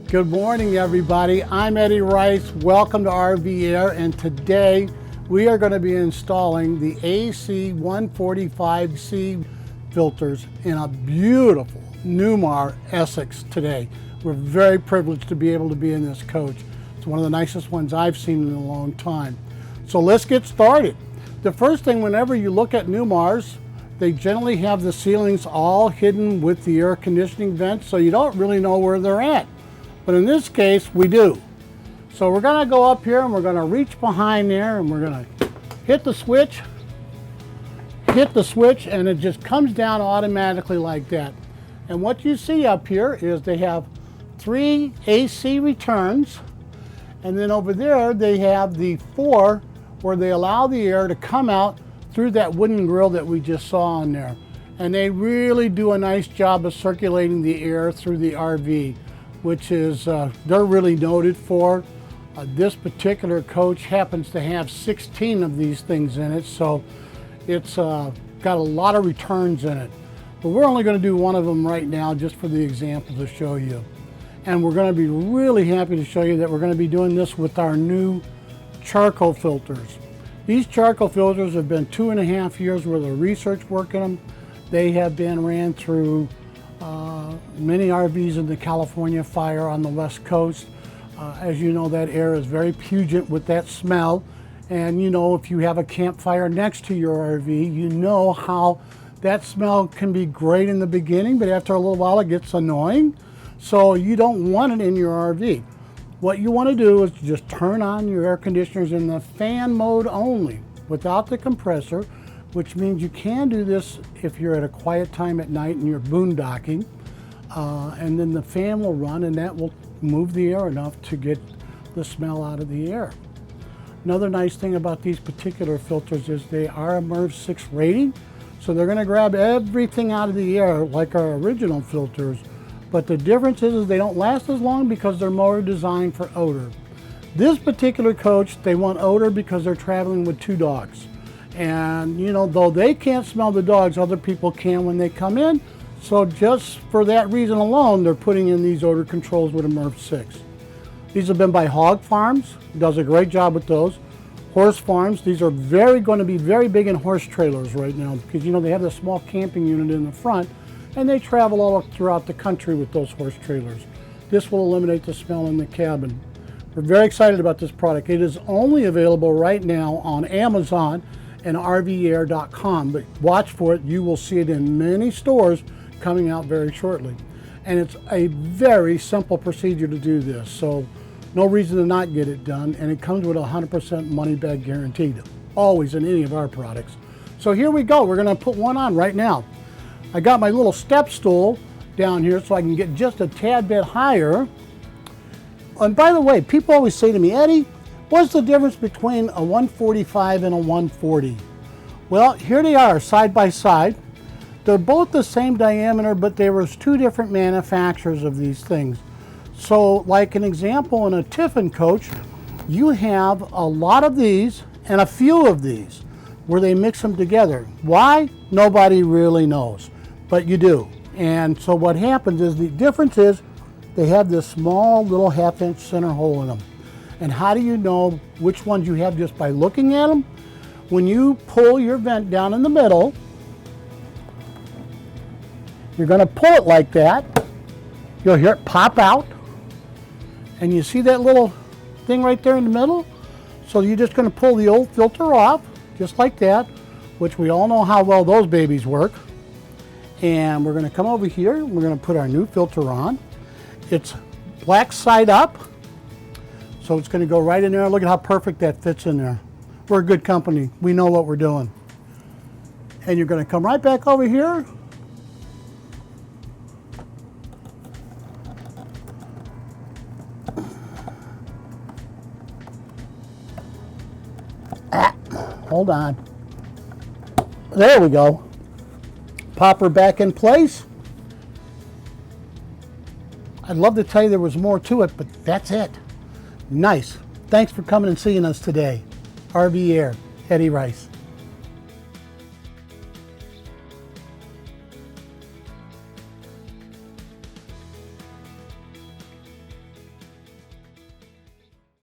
Good morning, everybody. I'm Eddie Rice. Welcome to RV Air, and today we are going to be installing the AC-145C filters in a beautiful Newmar Essex today. We're very privileged to be able to be in this coach. It's one of the nicest ones I've seen in a long time. So let's get started. The first thing, whenever you look at Newmars, they generally have the ceilings all hidden with the air conditioning vents, so you don't really know where they're at. But in this case, we do. So we're gonna go up here and we're gonna reach behind there and we're gonna hit the switch, and it just comes down automatically like that. And what you see up here is they have 3 AC returns, and then over there they have the 4 where they allow the air to come out through that wooden grill that we just saw on there. And they really do a nice job of circulating the air through the RV, which is they're really noted for. This particular coach happens to have 16 of these things in it, so it's got a lot of returns in it. But we're only going to do one of them right now just for the example to show you. And we're going to be really happy to show you that we're going to be doing this with our new charcoal filters. These charcoal filters have been 2.5 years worth of research work in them. They have been ran through many RVs in the California fire on the West Coast. As you know, that air is very pungent with that smell. And you know, if you have a campfire next to your RV, you know how that smell can be great in the beginning, but after a little while it gets annoying. So you don't want it in your RV. What you want to do is just turn on your air conditioners in the fan mode only, without the compressor, which means you can do this if you're at a quiet time at night and you're boondocking. And then the fan will run and that will move the air enough to get the smell out of the air. Another nice thing about these particular filters is they are a MERV 6 rating, so they're going to grab everything out of the air like our original filters. But the difference is they don't last as long because they're more designed for odor. This particular coach, they want odor because they're traveling with 2 dogs. And you know, though they can't smell the dogs, other people can when they come in. So just for that reason alone, they're putting in these odor controls with a MERV 6. These have been by hog farms, does a great job with those. Horse farms, these are going to be very big in horse trailers right now because you know they have the small camping unit in the front and they travel all throughout the country with those horse trailers. This will eliminate the smell in the cabin. We're very excited about this product. It is only available right now on Amazon and RVAir.com, but watch for it. You will see it in many stores coming out very shortly. And it's a very simple procedure to do this, so no reason to not get it done, and it comes with a 100% money back guaranteed, always in any of our products. So here we go, we're gonna put one on right now. I got my little step stool down here so I can get just a tad bit higher. And by the way, people always say to me, Eddie, what's the difference between a 145 and a 140? Well, here they are side by side. They're both the same diameter, but there was 2 different manufacturers of these things. So like an example, in a Tiffin coach, you have a lot of these and a few of these where they mix them together. Why? Nobody really knows, but you do. And so what happens is, the difference is they have this small little 1/2-inch center hole in them. And how do you know which ones you have? Just by looking at them. When you pull your vent down in the middle, you're going to pull it like that. You'll hear it pop out. And you see that little thing right there in the middle? So you're just going to pull the old filter off, just like that, which we all know how well those babies work. And we're going to come over here, and we're going to put our new filter on. It's black side up. So it's going to go right in there. Look at how perfect that fits in there. We're a good company. We know what we're doing. And you're going to come right back over here. Hold on. There we go. Pop her back in place. I'd love to tell you there was more to it, but that's it. Nice. Thanks for coming and seeing us today. RV Air, Eddie Rice.